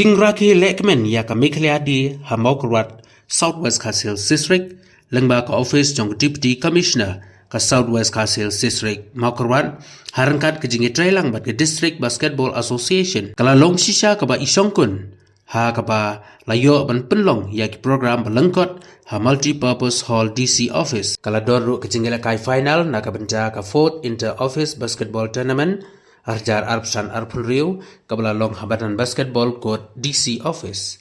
Jingraki lekmen iaka Mikliadi Hamokrat Southwest Kasil District Lengba ka office jong Deputy Commissioner ka Southwest Kasil District Mokrat harangkat ke jingi trailang bat ke District Basketball Association kala long shisha ka ba isongkun ha ka ba layo ban penlong iaki program belengkot ha multi-purpose hall DC office kala doru ke jingi kai final na ka benda ka fourth inter office basketball tournament arjar arpsan arpunriu kabla long habatan basketball court DC office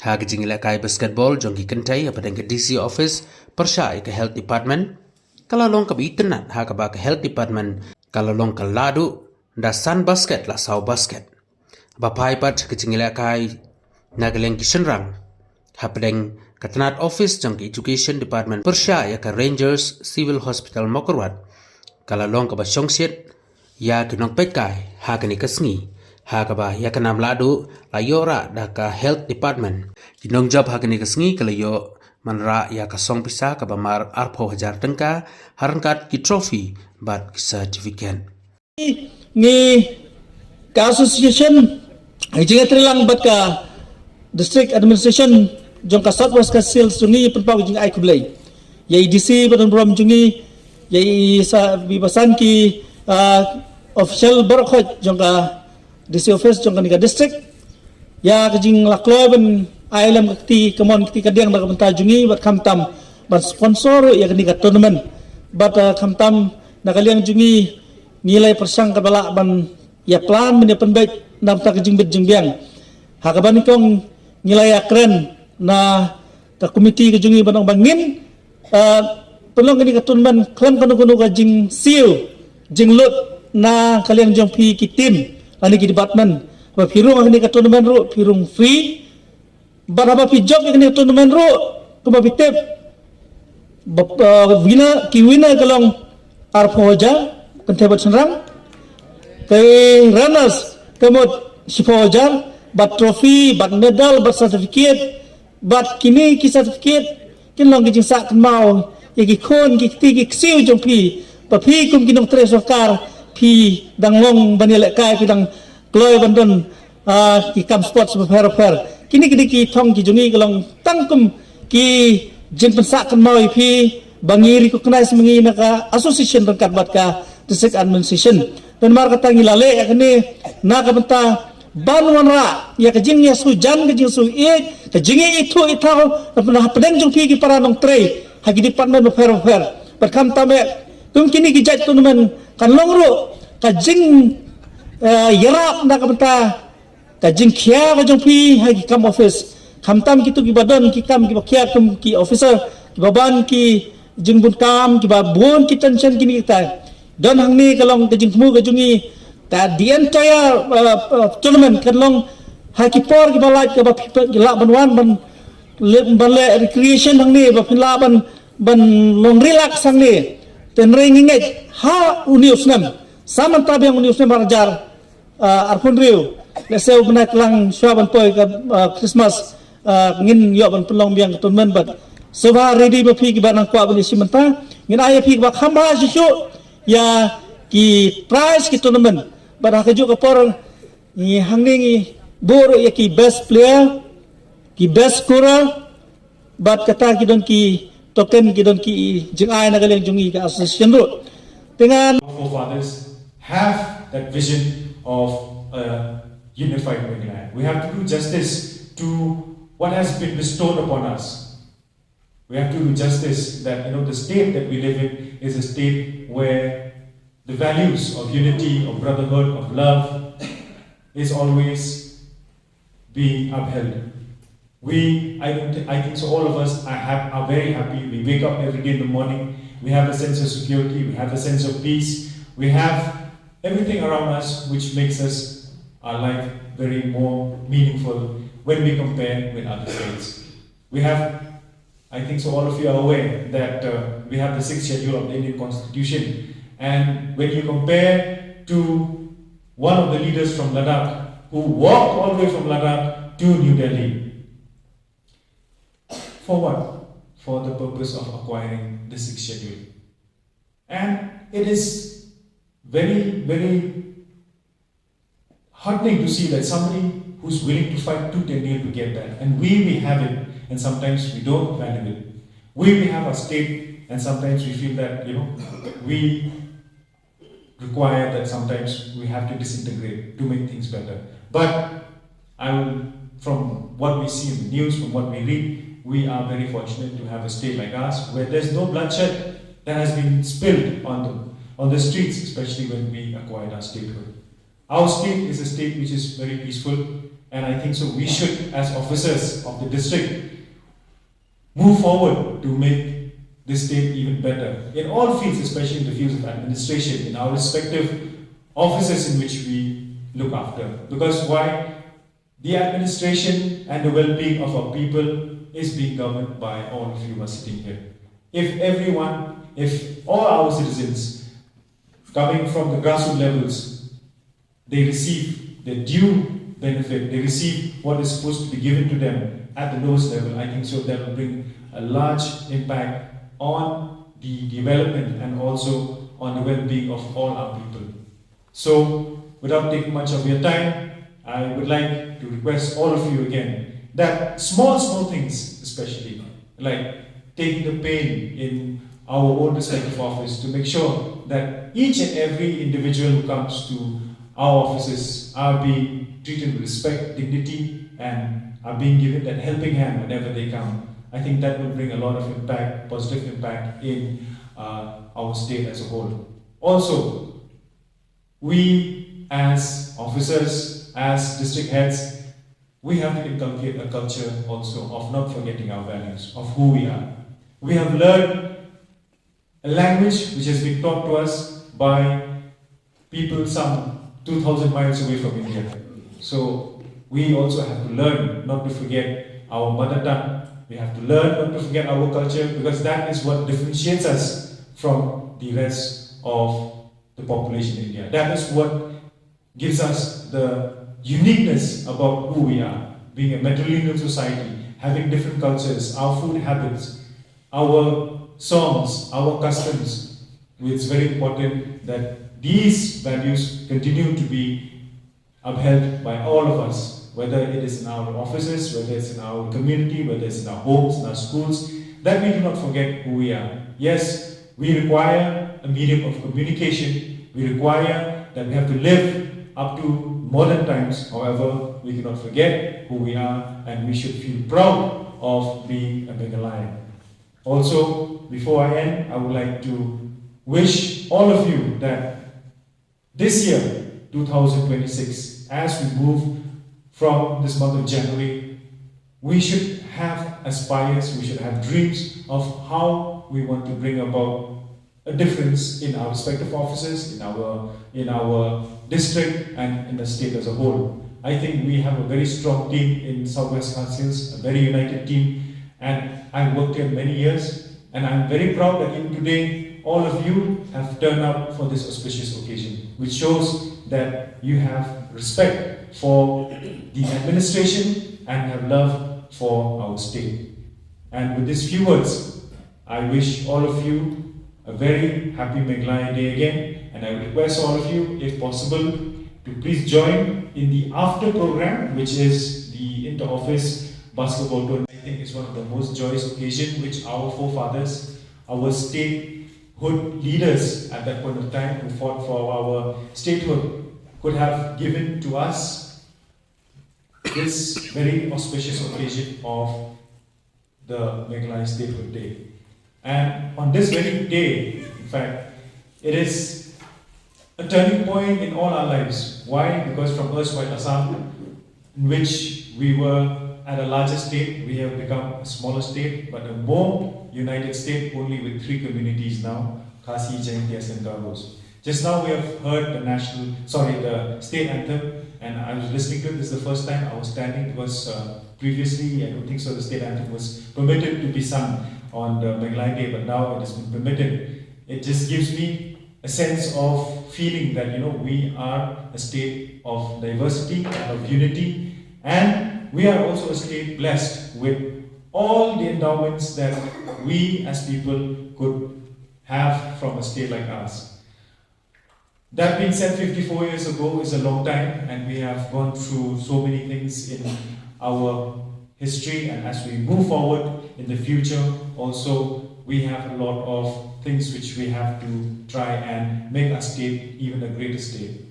ha ke jingi kai basketball jong ki kynthei apa ke DC office persai ke health department kala long ka bitenat ha ka ba ke health department kala long ka ladu da sun basket la sau basket bapai pat ke jingi kai nagaleng ki shynrang hapdeng katanat office jang ki education department persya ya ka rangers civil hospital mokorwat kala long ka ba shongsit ya ki nong petkai ha ka ni kasngi ha ka ba ya ka nam ladu la yora da ka health department ki nong job ha ka ni kasngi kala yo manra ya ka song pisa ka ba mar arpo hajar tengka harangkat ki trophy bat ki certificate ni ka association ai jinga trilang bat ka district administration jong ka Southwest Kasil sungi penpau jing ai kublai yai DC badan brom jungi yai sa bibasan ki official berkhot jong ka DC office jong ka district ya ka jing laklo ban ailam kti kemon kti kadang ba benta jungi bat kamtam ban sponsor ya ka tournament bat kamtam nakaliang jungi nilai persang kabala ban ya plan men penbaik nam ta ka jing bet jing biang hakaban kong nilai akren na ka komiti ka jungi banong bangin pelong kini ka tournament klan kanu ka jing seal jing lot na kaliang jong pi ki team ani ki department ba pirung kini ka tournament ro pirung free baraba pi job kini tournament ro kuma bitep winner kalong arfoja kentebat shynrang kay runners kamot sifoja bat trophy bat medal bat certificate bat kini ki certificate kin long ki sa kan mau ye ki khon ki ti ki siu jong pi pa pi kum kinong tre sokar pi dang long banile kai pi dang kloi bandon ki kam sports per kini ki thong ki jungi kalong tangkum ki jeng pensa kan mau pi bangiri ko knais mengi naka association rangkat bat ka district administration dan mar kata ngilale akni na ka benta banwanra ya kajing ya sujan kajing su kajing itu itau na pedeng jong pi ki para nong tre hagi department fer berkam tame tum kini ki jaj tournament kan longro kajing yarap na ka benta kajing khia ka jong pi hagi kam office kamtam kitu ki badan ki kam ki khia kum ki officer ki baban ki jingbun kam ki babon ki tension kini kita dan hangni kalong kajing mu kajungi the entire tournament kan long haki por ki balai ke ba ki la ban le recreation hang ni ba la ban long relax hang ni ten ring ngai ha unius nam saman tabe yang unius nam barjar arpun riu le seu bena klang swaban poi ka Christmas ngin yo ban pelong biang tournament bat soba ready ba pi ki banang kwa bani simenta ngin aya pi ba khamba sisu ya ki prize ki tournament pada kaju ka por ni hangning boro ya ki best player ki best scorer bat kata ki don ki top 10 ki don ki jing ai na galeng jungi ka association ro dengan forefathers have that vision of a unified Meghalaya. We have to do justice to what has been bestowed upon us. We have to do justice that the state that we live in is a state where the values of unity, of brotherhood, of love is always being upheld. I think so all of us are very happy. We wake up every day in the morning, we have a sense of security, we have a sense of peace, we have everything around us which makes our life very more meaningful when we compare with other states. I think so all of you are aware that we have the 6th schedule of the Indian Constitution. And when you compare to one of the leaders from Ladakh who walked all the way from Ladakh to New Delhi, for what? For the purpose of acquiring the 6th schedule. And it is very, very heartening to see that somebody who's willing to fight tooth and nail to get that. And we have it, and sometimes we don't value it. We have our state, and sometimes we feel that, we require that sometimes we have to disintegrate to make things better. But from what we see in the news, from what we read, we are very fortunate to have a state like ours where there's no bloodshed that has been spilled on the streets, especially when we acquired our statehood. Our state is a state which is very peaceful, and I think so we should, as officers of the district, move forward to make this state even better in all fields, especially in the fields of administration, in our respective offices in which we look after. Because why? The administration and the well-being of our people is being governed by all of you who are sitting here. If all our citizens coming from the grassroots levels, they receive their due benefit, they receive what is supposed to be given to them at the lowest level, I think so that will bring a large impact on the development and also on the well-being of all our people. So, without taking much of your time, I would like to request all of you again that small things, especially like taking the pain in our own respective office to make sure that each and every individual who comes to our offices are being treated with respect, dignity, and are being given that helping hand whenever they come. I think that will bring a lot of impact, positive impact in our state as a whole. Also, we as officers, as district heads, we have to inculcate a culture also of not forgetting our values, of who we are. We have learned a language which has been taught to us by people some 2,000 miles away from India. So we also have to learn not to forget our mother tongue. We have to learn not to forget our culture, because that is what differentiates us from the rest of the population in India. That is what gives us the uniqueness about who we are, being a matrilineal society, having different cultures, our food habits, our songs, our customs. It's very important that these values continue to be upheld by all of us, whether it is in our offices, whether it's in our community, whether it's in our homes, in our schools, that we do not forget who we are. Yes, we require a medium of communication, we require that we have to live up to modern times. However, we cannot forget who we are, and we should feel proud of being a Meghalaya. Also, before I end, I would like to wish all of you that this year, 2026, as we move from this month of January, we should have aspires, we should have dreams of how we want to bring about a difference in our respective offices, in our district, and in the state as a whole. I think we have a very strong team in Southwest Councils, a very united team, and I've worked here many years, and I'm very proud that even today, all of you have turned up for this auspicious occasion, which shows that you have respect for the administration and have love for our state. And with these few words, I wish all of you a very happy Meghalaya Day again, and I request all of you, if possible, to please join in the after program, which is the inter-office basketball tournament. I think it's one of the most joyous occasions which our forefathers, our statehood leaders at that point of time who fought for our statehood could have given to us this very auspicious occasion of the Meghalaya Statehood Day. And on this very day, in fact, it is a turning point in all our lives. Why? Because from erstwhile Assam, in which we were at a larger state, we have become a smaller state, but a more united state, only with 3 communities now, Khasi, Jaintias, and Gabos. Just now we have heard the state anthem, and I was listening to it. This is the first time I was standing, because previously, I don't think so, the state anthem was permitted to be sung on the Meghalaya Day, but now it has been permitted. It just gives me a sense of feeling that, we are a state of diversity and of unity, and we are also a state blessed with all the endowments that we as people could have from a state like ours. That being said, 54 years ago is a long time, and we have gone through so many things in our history, and as we move forward in the future, also we have a lot of things which we have to try and make our state even a greater state.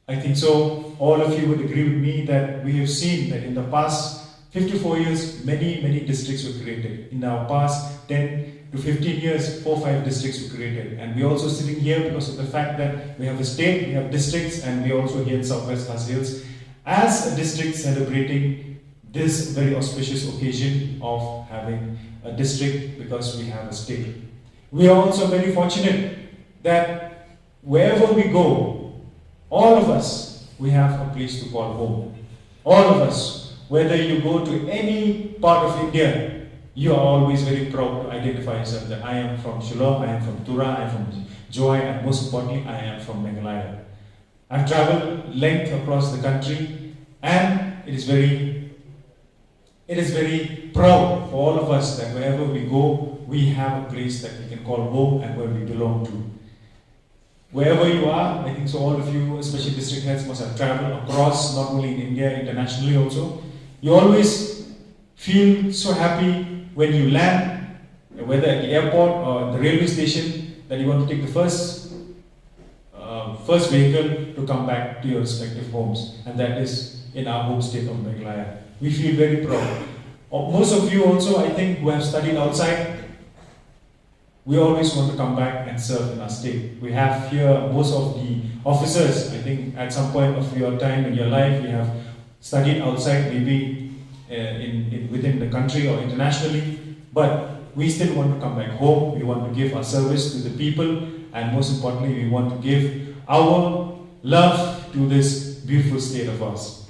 I think so, all of you would agree with me that we have seen that in the past 54 years, many districts were created. In our past 10 to 15 years, 4-5 districts were created. And we're also sitting here because of the fact that we have a state, we have districts, and we're also here in Southwest Khasi Hills as a district celebrating this very auspicious occasion of having a district because we have a state. We are also very fortunate that wherever we go, all of us, we have a place to call home. All of us, whether you go to any part of India, you are always very proud to identify yourself that I am from Shillong, I am from Tura, I am from Joy, and most importantly, I am from Meghalaya. I've traveled length across the country, and it is very proud for all of us that wherever we go, we have a place that we can call home and where we belong to. Wherever you are, I think so all of you, especially district heads, must have traveled across, not only in India, internationally also. You always feel so happy when you land, whether at the airport or the railway station, that you want to take the first vehicle to come back to your respective homes, and that is in our home state of Meghalaya. We feel very proud. Most of you also, I think, who have studied outside, we always want to come back and serve in our state. We have here most of the officers, I think at some point of your time in your life, you have studied outside, maybe within the country or internationally, but we still want to come back home. We want to give our service to the people, and most importantly, we want to give our love to this beautiful state of ours.